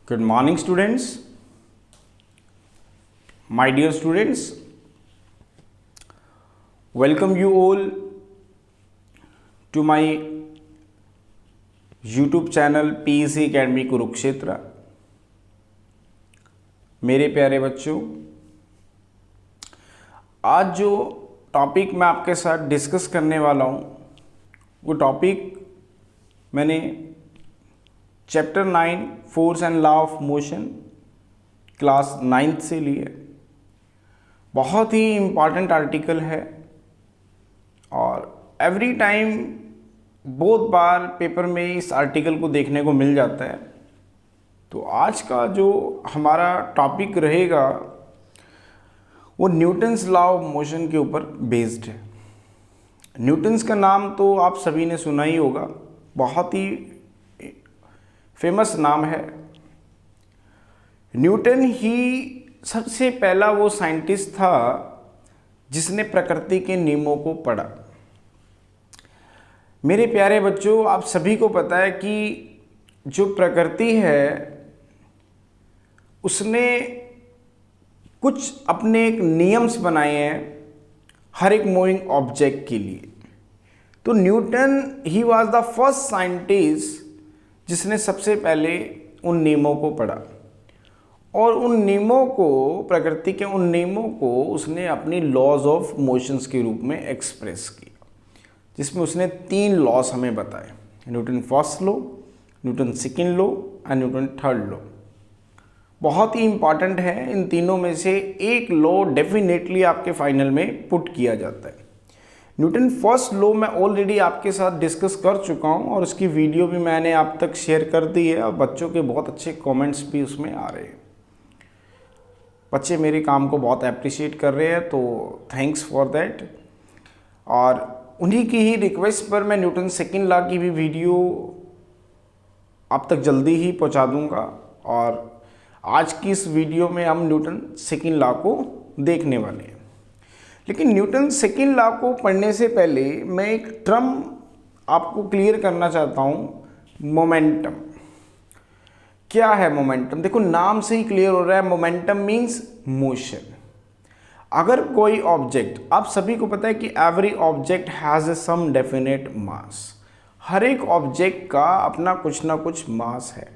Good morning, students. My dear students, welcome you all to my YouTube channel PEC Academy Kurukshetra. मेरे प्यारे बच्चों, आज जो टॉपिक मैं आपके साथ डिस्कस करने वाला हूँ वो टॉपिक मैंने chapter 9 force and law of motion class 9th से लिए। बहुत ही इम्पॉर्टेंट आर्टिकल है और एवरी टाइम बहुत बार पेपर में इस आर्टिकल को देखने को मिल जाता है। तो आज का जो हमारा टॉपिक रहेगा वो न्यूटन्स लॉ ऑफ मोशन के ऊपर बेस्ड है। न्यूटन्स का नाम तो आप सभी ने सुना ही होगा, बहुत ही फेमस नाम है। न्यूटन ही सबसे पहला वो साइंटिस्ट था जिसने प्रकृति के नियमों को पढ़ा। मेरे प्यारे बच्चों, आप सभी को पता है कि जो प्रकृति है उसने कुछ अपने एक नियम्स बनाए हैं हर एक मूविंग ऑब्जेक्ट के लिए। तो Newton he was the first scientist जिसने सबसे पहले उन नियमों को पढ़ा और उन नियमों को, प्रकृति के उन नियमों को उसने अपनी लॉज ऑफ मोशंस के रूप में एक्सप्रेस किया, जिसमें उसने 3 लॉज हमें बताए, Newton first law, Newton second law and Newton third law. बहुत ही इंपॉर्टेंट है। इन तीनों में से एक लॉ डेफिनेटली आपके फाइनल में पुट किया जाता है। न्यूटन फर्स्ट लॉ मैं ऑलरेडी आपके साथ डिस्कस कर चुका हूं और उसकी वीडियो भी मैंने आप तक शेयर कर दी है और बच्चों के बहुत अच्छे कमेंट्स भी उसमें आ रहे हैं। बच्चे मेरे काम को बहुत अप्रिशिएट कर रहे हैं, तो थैंक्स फॉर दैट। और उन्हीं की ही रिक्वेस्ट पर मैं न्यूटन सेकंड लॉ की भी वीडियो आप तक जल्दी ही पहुंचा दूंगा और आज की इस वीडियो में हम न्यूटन सेकंड लॉ को देखने वाले हैं। लेकिन न्यूटन सेकंड लॉ को पढ़ने से पहले मैं एक टर्म आपको क्लियर करना चाहता हूँ, मोमेंटम। क्या है मोमेंटम? देखो, नाम से ही क्लियर हो रहा है, मोमेंटम मीन्स मोशन। अगर कोई ऑब्जेक्ट, आप सभी को पता है कि every object has some definite mass. हर एक ऑब्जेक्ट का अपना कुछ ना कुछ मास है।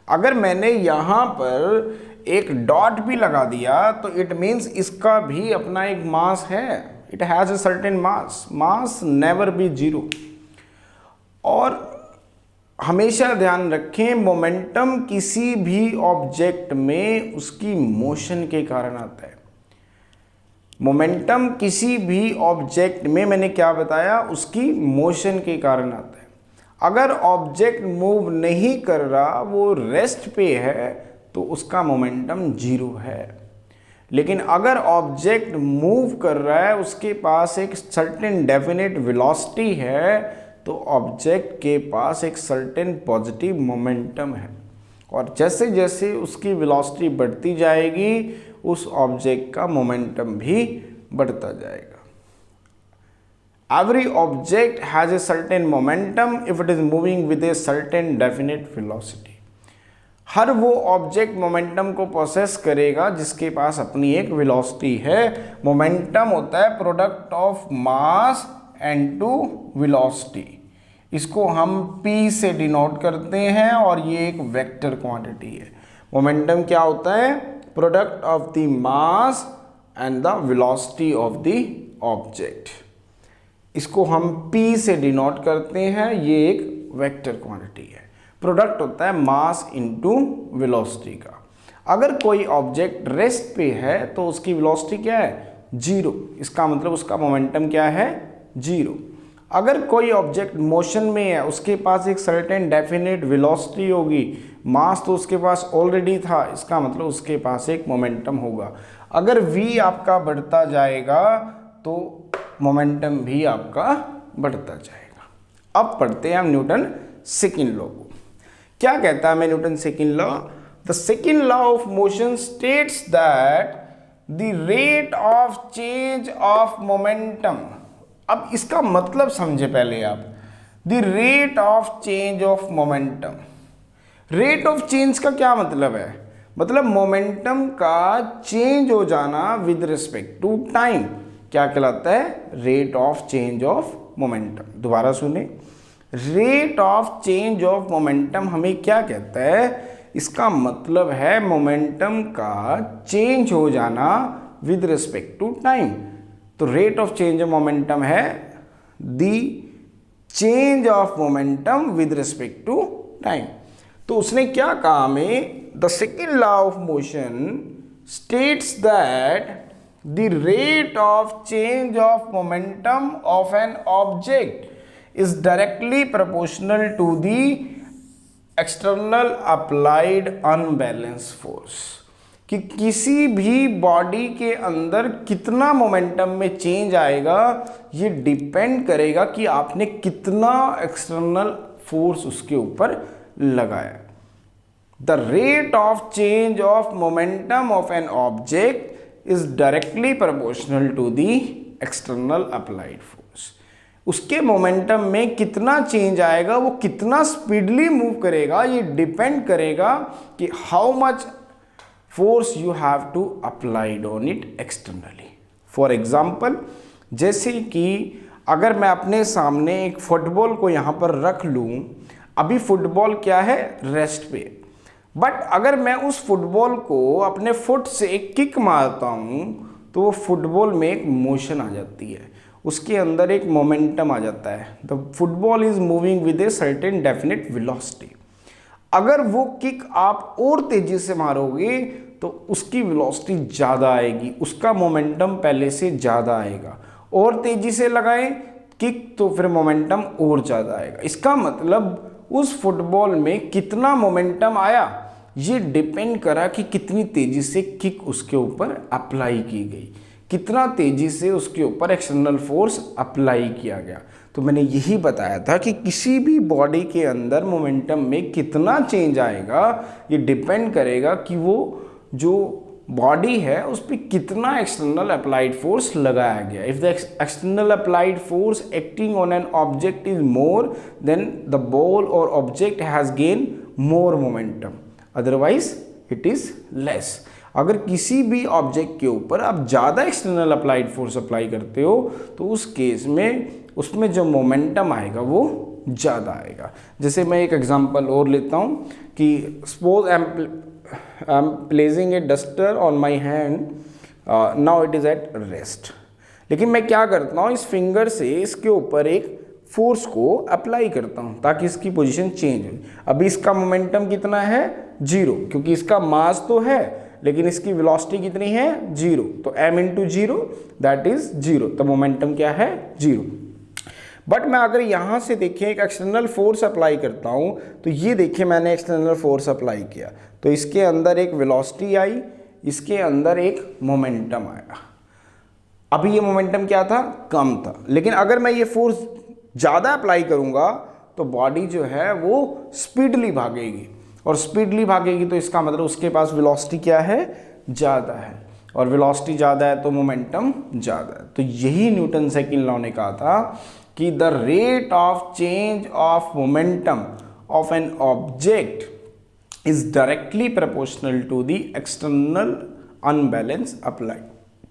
अगर मैंने यहाँ पर एक डॉट भी लगा दिया तो इट मीन्स इसका भी अपना एक मास है। It has a certain mass. Mass never be zero. और हमेशा ध्यान रखें, मोमेंटम किसी भी ऑब्जेक्ट में उसकी मोशन के कारण आता है। मोमेंटम किसी भी ऑब्जेक्ट में, मैंने क्या बताया, उसकी मोशन के कारण आता है। अगर ऑब्जेक्ट मूव नहीं कर रहा, वो रेस्ट पे है, तो उसका मोमेंटम जीरो है। लेकिन अगर ऑब्जेक्ट मूव कर रहा है, उसके पास एक सर्टेन डेफिनेट वेलोसिटी है, तो ऑब्जेक्ट के पास एक सर्टेन पॉजिटिव मोमेंटम है। और जैसे जैसे उसकी वेलोसिटी बढ़ती जाएगी, उस ऑब्जेक्ट का मोमेंटम भी बढ़ता जाएगा। Every object has a certain momentum if it is moving with a certain definite velocity. हर वो ऑब्जेक्ट मोमेंटम को प्रोसेस करेगा जिसके पास अपनी एक वेलोसिटी है। मोमेंटम होता है product of mass and to velocity. इसको हम P से डिनोट करते हैं और ये एक वेक्टर क्वांटिटी है। मोमेंटम क्या होता है? Product of the mass and the velocity of the object. इसको हम P से डिनोट करते हैं। ये एक वेक्टर क्वांटिटी है। प्रोडक्ट होता है मास इनटू वेलोसिटी का। अगर कोई ऑब्जेक्ट रेस्ट पे है तो उसकी वेलोसिटी क्या है? जीरो। इसका मतलब उसका मोमेंटम क्या है? जीरो। अगर कोई ऑब्जेक्ट मोशन में है, उसके पास एक सर्टेन डेफिनेट वेलोसिटी होगी, मास तो उसके पास ऑलरेडी था, इसका मतलब उसके पास एक मोमेंटम होगा। अगर v आपका बढ़ता जाएगा तो मोमेंटम भी आपका बढ़ता जाएगा। अब पढ़ते हैं हम न्यूटन सेकंड लॉ को। क्या कहता है मैं Newton second law? The second law of motion states that the rate of change of momentum. अब इसका मतलब समझे पहले आप। The rate of change of momentum. Rate of change का क्या मतलब है? मतलब मोमेंटम का चेंज हो जाना विद रिस्पेक्ट टू टाइम क्या कहलाता है? Rate of change of momentum. दोबारा सुने, rate of change of momentum हमें क्या कहता है? इसका मतलब है मोमेंटम का चेंज हो जाना विद रिस्पेक्ट टू टाइम। तो rate of change of momentum है the change of momentum with respect to time. तो उसने क्या कहा हमें? The second law of motion states that the rate of change of momentum of an object is directly proportional to the external applied unbalance force. कि किसी भी body के अंदर कितना मोमेंटम में चेंज आएगा ये डिपेंड करेगा कि आपने कितना एक्सटर्नल फोर्स उसके ऊपर लगाया। The rate of change of momentum of an object is directly proportional to the external applied force. उसके मोमेंटम में कितना चेंज आएगा, वो कितना स्पीडली मूव करेगा, ये डिपेंड करेगा कि how much force you have to applied on it externally. For example, जैसे कि अगर मैं अपने सामने एक फुटबॉल को यहाँ पर रख लूँ, अभी फुटबॉल क्या है? रेस्ट पे। बट अगर मैं उस फुटबॉल को अपने फुट से एक किक मारता हूँ तो वो फुटबॉल में एक मोशन आ जाती है, उसके अंदर एक मोमेंटम आ जाता है। The football is moving with a certain definite velocity. अगर वो किक आप और तेजी से मारोगे तो उसकी वेलोसिटी ज़्यादा आएगी, उसका मोमेंटम पहले से ज़्यादा आएगा। और तेजी से लगाएं किक तो फिर मोमेंटम और ज़्यादा आएगा। इसका मतलब उस फुटबॉल में कितना मोमेंटम आया ये डिपेंड करा कि कितनी तेजी से किक उसके ऊपर अप्लाई की गई, कितना तेजी से उसके ऊपर एक्सटर्नल फोर्स अप्लाई किया गया। तो मैंने यही बताया था कि किसी भी बॉडी के अंदर मोमेंटम में कितना चेंज आएगा ये डिपेंड करेगा कि वो जो बॉडी है उस पर कितना एक्सटर्नल अप्लाइड फोर्स लगाया गया। If the external applied force acting on an object is more than the ball और object has gain more momentum, otherwise it is less. अगर किसी भी ऑब्जेक्ट के ऊपर आप ज़्यादा एक्सटर्नल अप्लाइड फोर्स अप्लाई करते हो तो उस केस में उसमें जो मोमेंटम आएगा वो ज़्यादा आएगा। जैसे मैं एक एग्जांपल और लेता हूँ कि suppose I am placing A duster on my hand, now it is at rest. लेकिन मैं क्या करता हूँ, इस फिंगर से इसके ऊपर एक फोर्स को अप्लाई करता हूँ ताकि इसकी पोजीशन चेंज हो। अभी इसका मोमेंटम कितना है? 0, क्योंकि इसका मास तो है लेकिन इसकी वेलोसिटी कितनी है? 0। तो m इंटू 0 दैट इज 0, तो मोमेंटम क्या है? 0। बट मैं अगर यहाँ से देखें एक एक्सटर्नल फोर्स अप्लाई करता हूँ तो ये देखिए मैंने एक्सटर्नल फोर्स अप्लाई किया तो इसके अंदर एक वेलोसिटी आई, इसके अंदर एक मोमेंटम आया। अभी ये मोमेंटम क्या था? कम था। लेकिन अगर मैं ये फोर्स ज़्यादा अप्लाई करूँगा तो बॉडी जो है वो स्पीडली भागेगी, और स्पीडली भागेगी तो इसका मतलब उसके पास वेलोसिटी क्या है? ज़्यादा है, और वेलोसिटी ज़्यादा है तो मोमेंटम ज़्यादा है। तो यही न्यूटन सेकंड लॉ ने कहा था कि the rate of change of momentum of an object is directly proportional to the external unbalance applied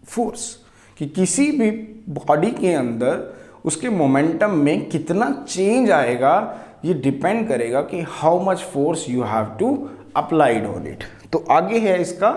force. कि किसी भी बॉडी के अंदर उसके मोमेंटम में कितना चेंज आएगा ये डिपेंड करेगा कि how much force you have to applied on it. तो आगे है इसका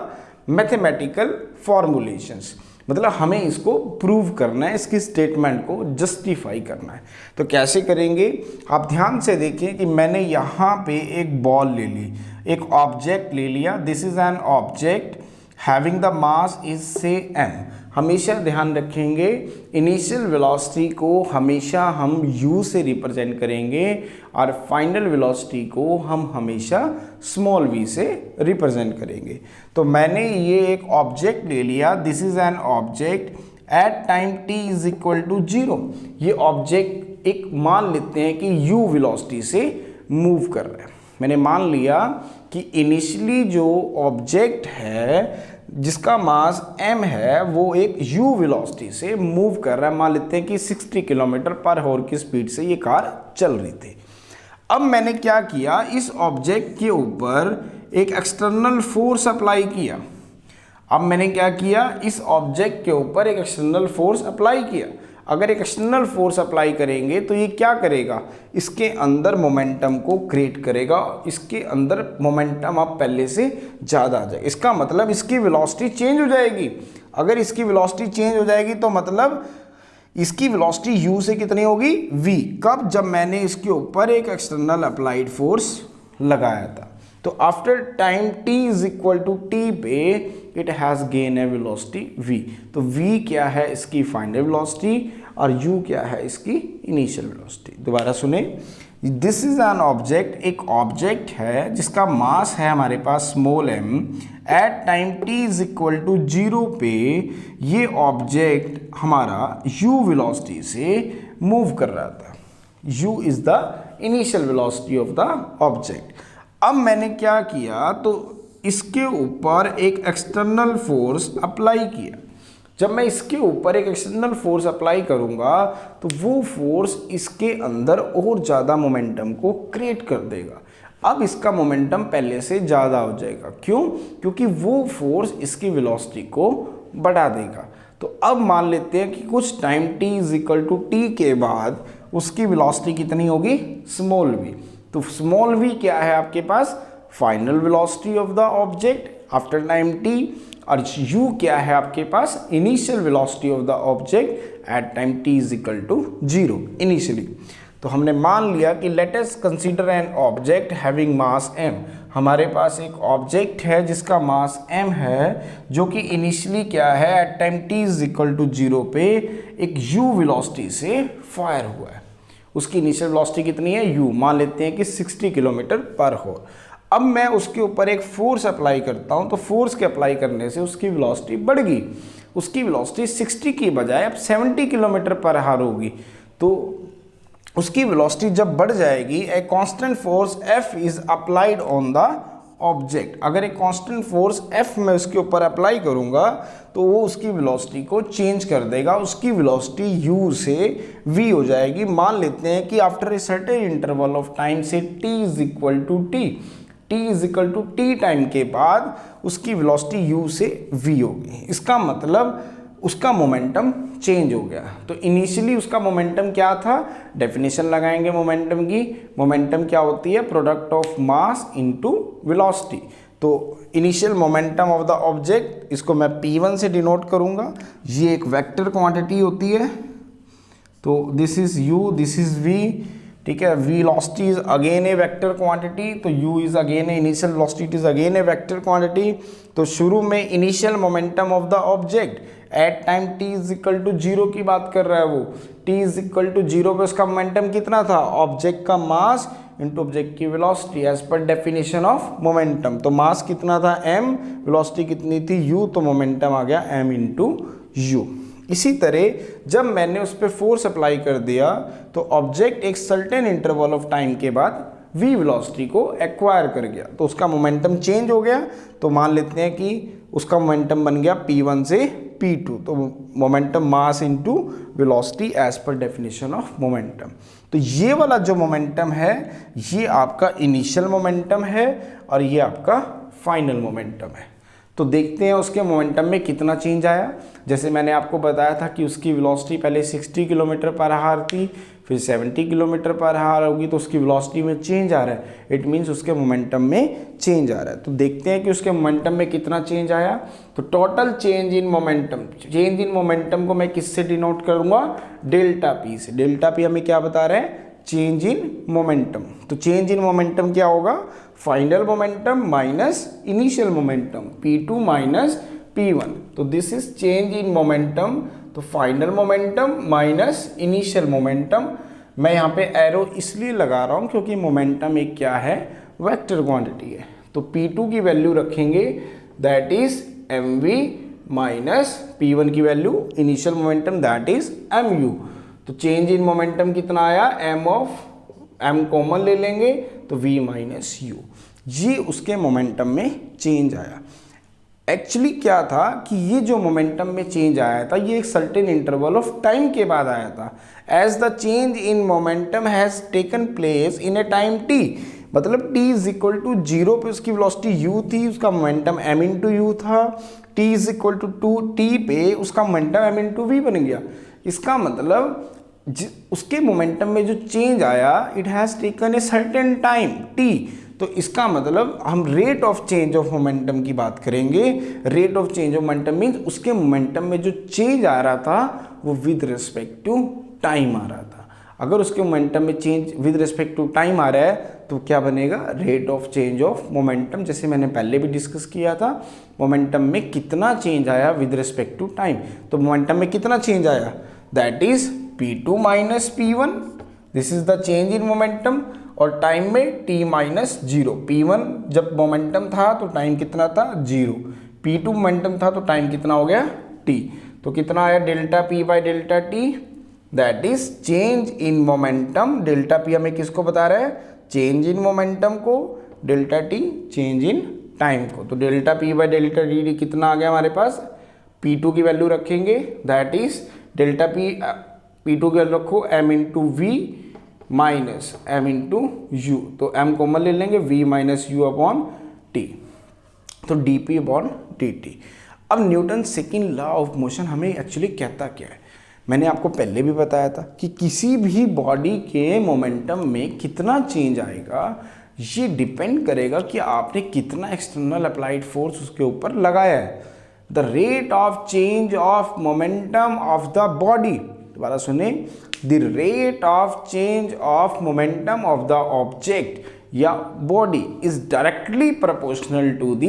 मैथमेटिकल फॉर्मुलेशंस, मतलब हमें इसको प्रूव करना है, इसकी स्टेटमेंट को जस्टिफाई करना है। तो कैसे करेंगे आप ध्यान से देखिए कि मैंने यहाँ पे एक बॉल ले ली, एक ऑब्जेक्ट ले लिया। This is an object having the mass is से m। हमेशा ध्यान रखेंगे इनिशियल वेलोसिटी को हमेशा हम u से रिप्रेजेंट करेंगे और फाइनल वेलोसिटी को हम हमेशा स्मॉल v से रिप्रेजेंट करेंगे। तो मैंने ये एक ऑब्जेक्ट ले लिया, this is an object at time t is equal to 0। ये ऑब्जेक्ट एक मान लेते हैं कि u वेलोसिटी से मूव कर रहा है। मैंने मान लिया कि इनिशियली जो ऑब्जेक्ट है जिसका मास m है वो एक u वेलोसिटी से मूव कर रहा है। मान लेते हैं कि 60 किलोमीटर पर आवर की स्पीड से ये कार चल रही थी। अब मैंने क्या किया, इस ऑब्जेक्ट के ऊपर एक एक्सटर्नल फोर्स अप्लाई किया। अब मैंने क्या किया, इस ऑब्जेक्ट के ऊपर एक एक्सटर्नल फोर्स अप्लाई किया। अगर एक एक्सटर्नल फोर्स अप्लाई करेंगे तो ये क्या करेगा, इसके अंदर मोमेंटम को क्रिएट करेगा, इसके अंदर मोमेंटम अब पहले से ज़्यादा आ जाएगा। इसका मतलब इसकी वेलोसिटी चेंज हो जाएगी। अगर इसकी वेलोसिटी चेंज हो जाएगी तो मतलब इसकी वेलोसिटी u से कितनी होगी, v। कब, जब मैंने इसके ऊपर एक एक्सटर्नल अप्लाइड फोर्स लगाया था। तो after time t is equal to t पे it has gain a velocity v। तो v क्या है, इसकी फाइनल वेलोसिटी, और u क्या है, इसकी इनिशियल वेलोसिटी। दोबारा सुने, दिस इज एन ऑब्जेक्ट, एक ऑब्जेक्ट है जिसका मास है हमारे पास small m। At time t is equal to 0 पे ये ऑब्जेक्ट हमारा u वेलोसिटी से मूव कर रहा था। u is the initial velocity of the object. अब मैंने क्या किया, तो इसके ऊपर एक एक्सटर्नल फोर्स अप्लाई किया। जब मैं इसके ऊपर एक एक्सटर्नल फोर्स अप्लाई करूंगा तो वो फोर्स इसके अंदर और ज़्यादा मोमेंटम को क्रिएट कर देगा। अब इसका मोमेंटम पहले से ज़्यादा हो जाएगा। क्यों? क्योंकि वो फोर्स इसकी वेलोसिटी को बढ़ा देगा। तो अब मान लेते हैं कि कुछ time t is equal to t के बाद उसकी वेलोसिटी कितनी होगी, स्मॉल v। तो स्मॉल v क्या है आपके पास, final velocity of the object after time t, और u क्या है आपके पास, initial velocity of the object at time t is equal to 0 initially. तो हमने मान लिया कि let us consider an object having mass m। हमारे पास एक ऑब्जेक्ट है जिसका मास m है, जो कि इनिशियली क्या है, at time t is equal to 0 पे एक u वेलोसिटी से फायर हुआ है। उसकी इनिशियल वेलोसिटी कितनी है, u, मान लेते हैं कि 60 किलोमीटर पर आवर। अब मैं उसके ऊपर एक फोर्स अप्लाई करता हूं, तो फोर्स के अप्लाई करने से उसकी वेलोसिटी बढ़ गई। उसकी वेलोसिटी 60 की बजाय अब 70 किलोमीटर पर आवर होगी। तो उसकी वेलोसिटी जब बढ़ जाएगी, a constant force F is applied on the object. अगर एक कांस्टेंट फोर्स F मैं उसके ऊपर अप्लाई करूंगा तो वो उसकी वेलोसिटी को चेंज कर देगा। उसकी वेलोसिटी u से v हो जाएगी। मान लेते हैं कि after a certain interval of time से t is equal to t time के बाद उसकी वेलोसिटी u से v होगी। इसका मतलब उसका मोमेंटम चेंज हो गया। तो इनिशियली उसका मोमेंटम क्या था, डेफिनेशन लगाएंगे मोमेंटम की। मोमेंटम क्या होती है, product of mass into velocity. तो initial momentum of the object, इसको मैं p1 से डिनोट करूंगा। ये एक वेक्टर क्वांटिटी होती है। तो this is u, this is v, ठीक है। Velocity is again a vector quantity, तो u is again a initial velocity is again a vector quantity. तो शुरू में initial momentum of the object at time t is equal to 0 की बात कर रहा है वो। t इज इक्वल टू 0 पे उसका मोमेंटम कितना था, ऑब्जेक्ट का मास इंटू ऑब्जेक्ट की velocity as per definition of momentum. तो मास कितना था m, वेलोसिटी कितनी थी u, तो मोमेंटम आ गया m इंटू u। इसी तरह जब मैंने उस पर फोर्स अप्लाई कर दिया तो ऑब्जेक्ट एक सर्टेन इंटरवल ऑफ टाइम के बाद v वेलोसिटी को एक्वायर कर गया, तो उसका मोमेंटम चेंज हो गया। तो मान लेते हैं कि उसका मोमेंटम बन गया p1 से p2। तो momentum mass into velocity as per definition of momentum. तो ये वाला जो मोमेंटम है ये आपका इनिशियल मोमेंटम है और ये आपका फाइनल मोमेंटम है। तो देखते हैं उसके मोमेंटम में कितना चेंज आया। जैसे मैंने आपको बताया था कि उसकी वेलोसिटी पहले 60 किलोमीटर पर आवर थी, फिर 70 किलोमीटर पर आवर होगी, तो उसकी वेलोसिटी में चेंज आ रहा है। इट मीन्स उसके मोमेंटम में चेंज आ रहा है। तो देखते हैं कि उसके मोमेंटम में कितना चेंज आया। तो टोटल चेंज इन मोमेंटम को मैं किससे डिनोट करूँगा, डेल्टा पी से। डेल्टा पी हमें क्या बता रहे हैं, चेंज इन मोमेंटम। तो चेंज इन मोमेंटम क्या होगा, final momentum minus initial momentum, p2 minus p1। तो this is change in momentum. तो final momentum minus initial momentum. मैं यहाँ पे एरो इसलिए लगा रहा हूँ क्योंकि मोमेंटम एक क्या है, वेक्टर क्वांटिटी है। तो p2 की वैल्यू रखेंगे, that is mv minus p1 की value initial momentum, that is mu। तो चेंज इन मोमेंटम कितना आया, m कॉमन ले लेंगे तो v माइनस u। ये उसके मोमेंटम में चेंज आया। एक्चुअली क्या था कि ये जो मोमेंटम में चेंज आया था ये एक सर्टेन इंटरवल ऑफ टाइम के बाद आया था। As the change in momentum has taken place in a time t, मतलब t इज इक्वल टू 0 पे उसकी वेलोसिटी u थी, उसका मोमेंटम m इंटू यू था। t is equal to 2t पे उसका मोमेंटम m इंटू वी बन गया। इसका मतलब उसके मोमेंटम में जो चेंज आया it has taken a certain time t। तो इसका मतलब हम rate of change of momentum की बात करेंगे। Rate of change of momentum means उसके मोमेंटम में जो चेंज आ रहा था वो विद रिस्पेक्ट टू टाइम आ रहा था। अगर उसके मोमेंटम में change with respect to time आ रहा है तो क्या बनेगा, rate of change of momentum. जैसे मैंने पहले भी डिस्कस किया था, मोमेंटम में कितना चेंज आया विद रिस्पेक्ट टू टाइम। तो मोमेंटम में कितना चेंज आया, that is p2 minus p1, this is the change in momentum. और टाइम में t माइनस 0, p1 जब मोमेंटम था तो टाइम कितना था 0, p2 मोमेंटम था तो टाइम कितना हो गया t। तो कितना आया delta p by delta t, that is change in momentum. Delta p हमें किसको बता रहा है, चेंज इन मोमेंटम को, delta t change in time को। तो delta p by delta t कितना आ गया हमारे पास, p2 की वैल्यू रखेंगे, दैट इज डेल्टा p2 की वैल्यू रखो m into v minus m into u. तो m कॉमन ले लेंगे, v minus u upon t, तो dp अपॉन dt। अब Newton second law of motion हमें एक्चुअली कहता क्या है, मैंने आपको पहले भी बताया था कि किसी भी बॉडी के मोमेंटम में कितना चेंज आएगा ये डिपेंड करेगा कि आपने कितना एक्सटर्नल अप्लाइड फोर्स उसके ऊपर लगाया है। The rate of change of momentum of the body, दोबारा सुने, the rate of change of momentum of the object या body is directly proportional to the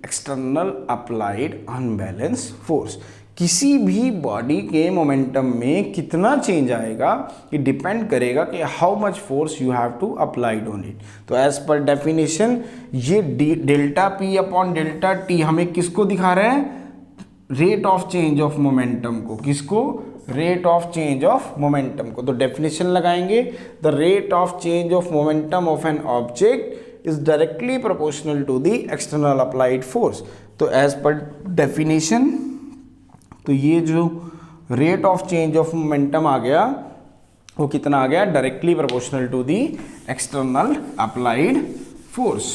external applied unbalance force. किसी भी body के मोमेंटम में कितना चेंज आएगा ये डिपेंड करेगा कि how much force you have to applied on it. तो एज पर डेफिनेशन ये delta p upon delta t हमें किसको दिखा रहे हैं, rate of change of momentum को, किसको, rate of change of momentum को। तो डेफिनेशन लगाएंगे, the rate of change of momentum of an object is directly proportional to the external applied force. तो एज पर डेफिनेशन तो ये जो rate of change of momentum आ गया वो कितना आ गया, directly proportional to the external applied force.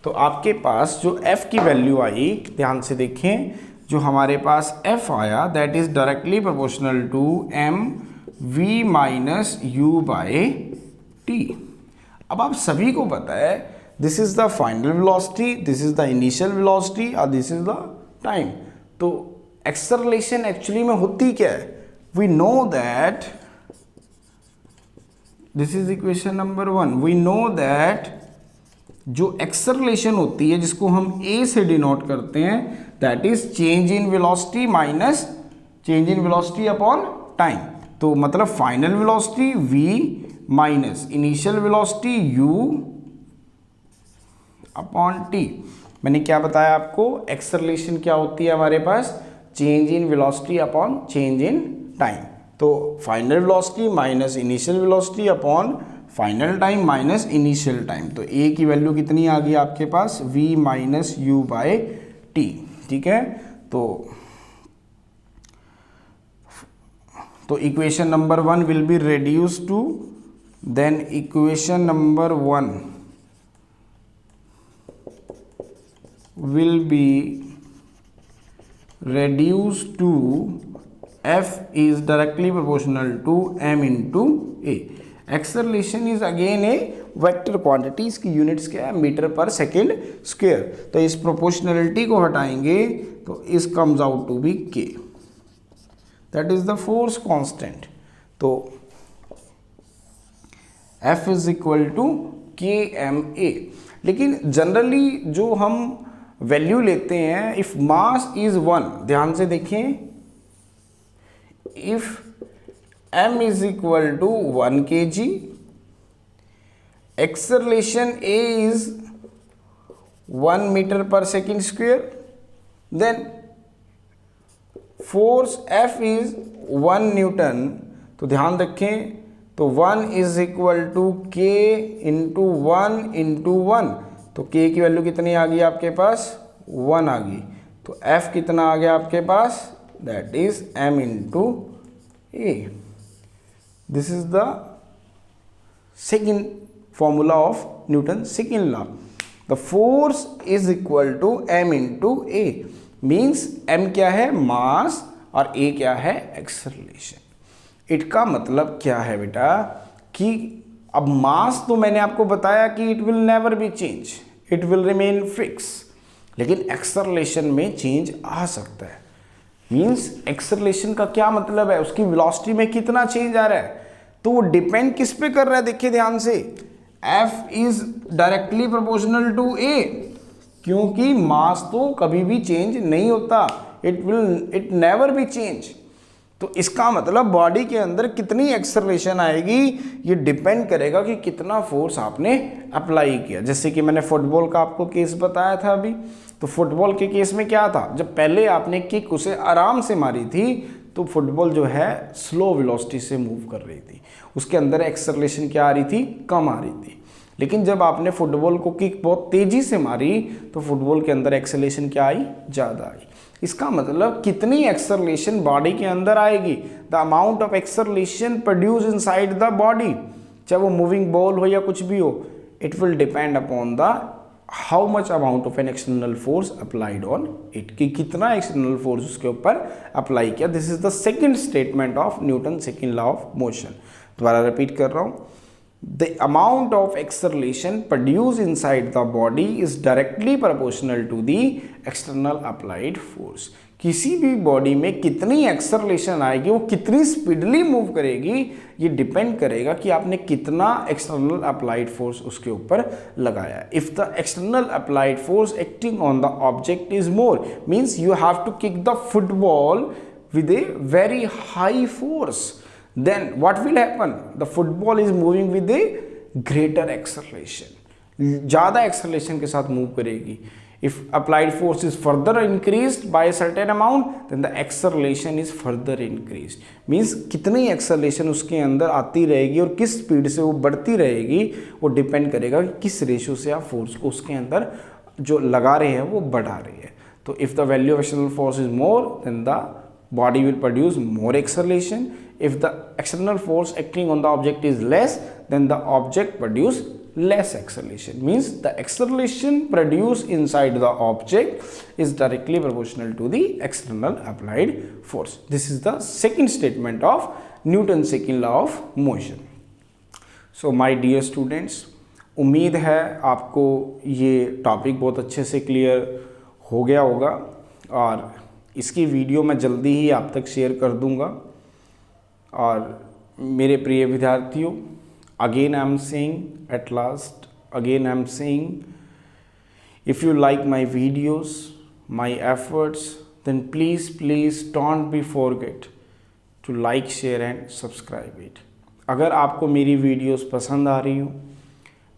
तो आपके पास जो f की वैल्यू आई, ध्यान से देखें, जो हमारे पास f आया that is directly proportional to m v minus u by t. अब आप सभी को पता है this is the final velocity, this is the initial velocity और दिस इज द टाइम। तो एक्सेलरेशन एक्चुअली में होती क्या है, we know that, this is equation number 1, we know that जो एक्सेलरेशन होती है जिसको हम a से डिनोट करते हैं that is change in velocity minus change in velocity upon time. तो मतलब final velocity v minus initial velocity u upon t। मैंने क्या बताया आपको, एक्सेलरेशन क्या होती है हमारे पास, change in velocity upon change in time. तो final velocity minus initial velocity upon final time minus initial time. तो a की वैल्यू कितनी आ गई आपके पास, v minus u by t, ठीक है। तो equation number 1 will be reduce to, then equation number 1 will be reduced to f is directly proportional to m into a. Acceleration is again a vector quantity, इसकी units क्या है, metre per second square. तो इस proportionality को हटाएंगे तो इस comes out to be k, that is the force constant. तो f is equal to kma। लेकिन जनरली जो हम वैल्यू लेते हैं, इफ मास इज 1, ध्यान से देखें, if m is equal to 1 kg, acceleration a is 1 metre per second square, then force F is 1 newton तो ध्यान रखें, तो 1 is equal to k into 1 into 1, तो के की वैल्यू कितनी आ गई आपके पास, 1 आ गई। तो एफ कितना आ गया आपके पास, that is m into a. This is the second formula of Newton second law. The force is equal to m into a, means m क्या है, मास, और ए क्या है, एक्सेलरेशन। इट मतलब क्या है बेटा कि अब मास तो मैंने आपको बताया कि it will never be change, it will remain fix, लेकिन एक्सेलरेशन में चेंज आ सकता है। मीन्स एक्सेलरेशन का क्या मतलब है, उसकी वेलोसिटी में कितना चेंज आ रहा है, तो वो डिपेंड किस पे कर रहा है, देखिए ध्यान से, F is directly proportional to A, क्योंकि मास तो कभी भी चेंज नहीं होता, इट नेवर बी चेंज। तो इसका मतलब बॉडी के अंदर कितनी एक्सेलरेशन आएगी ये डिपेंड करेगा कि कितना फोर्स आपने अप्लाई किया। जैसे कि मैंने फुटबॉल का आपको केस बताया था अभी, तो फुटबॉल के केस में क्या था, जब पहले आपने किक उसे आराम से मारी थी तो फुटबॉल जो है स्लो वेलोसिटी से मूव कर रही थी, उसके अंदर एक्सेलरेशन क्या आ रही थी, कम आ रही थी। लेकिन जब आपने फुटबॉल को किक बहुत तेजी से मारी तो फुटबॉल के अंदर एक्सेलरेशन क्या आई, ज़्यादा आई। इसका मतलब कितनी एक्सेलरेशन बॉडी के अंदर आएगी, the amount of acceleration produce inside the body, चाहे वो मूविंग बॉल हो या कुछ भी हो, it will depend upon the how much amount of an external force applied on it, कि कितना एक्सटर्नल फोर्स उसके ऊपर अप्लाई किया। This is the second statement of Newton second law of motion. दोबारा रिपीट कर रहा हूँ, the amount of acceleration produced inside the body is directly proportional to the external applied force। किसी भी body में कितनी एक्सेलरेशन आएगी, वो कितनी स्पीडली मूव करेगी, ये डिपेंड करेगा कि आपने कितना एक्सटर्नल अप्लाइड फोर्स उसके ऊपर लगाया। If the external applied force acting on the object is more, means you have to kick the football with a very high force, then what will happen, the football is moving with a greater acceleration, ज़्यादा acceleration के साथ move करेगी। if applied force is further increased by a certain amount then the acceleration is further increased, means कितनी acceleration उसके अंदर आती रहेगी और किस स्पीड से वो बढ़ती रहेगी, वो डिपेंड करेगा कि किस रेशियो से आप फोर्स को उसके अंदर जो लगा रहे हैं वो बढ़ा रहे हैं। तो if the value of external force is more then the body will produce more acceleration, if the external force acting on the object is less then the object produce less acceleration, means the acceleration produced inside the object is directly proportional to the external applied force. This is the second statement of Newton's second law of motion. So my dear students, उम्मीद है आपको ये topic बहुत अच्छे से clear हो गया होगा और इसकी वीडियो मैं जल्दी ही आप तक शेयर कर दूंगा। और मेरे प्रिय विद्यार्थियों, again I am saying at last, again I am saying, if you like my videos, my efforts, then please don't be forget to like, share and subscribe it. अगर आपको मेरी वीडियोस पसंद आ रही हो,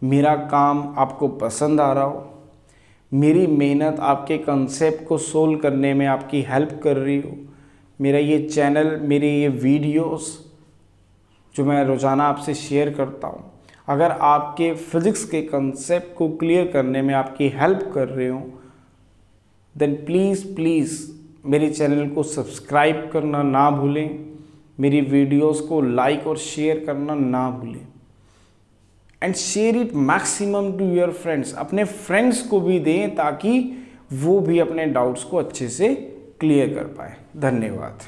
मेरा काम आपको पसंद आ रहा हो, मेरी मेहनत आपके कंसेप्ट को सोल्व करने में आपकी हेल्प कर रही हो, मेरा ये चैनल, मेरे ये वीडियोस जो मैं रोज़ाना आपसे शेयर करता हूँ, अगर आपके फिज़िक्स के कंसेप्ट को क्लियर करने में आपकी हेल्प कर रहे हो, देन प्लीज़ मेरे चैनल को सब्सक्राइब करना ना भूलें, मेरी वीडियोस को लाइक और शेयर करना ना भूलें, and share it maximum to your friends. अपने फ्रेंड्स को भी दें ताकि वो भी अपने डाउट्स को अच्छे से क्लियर कर पाए। धन्यवाद।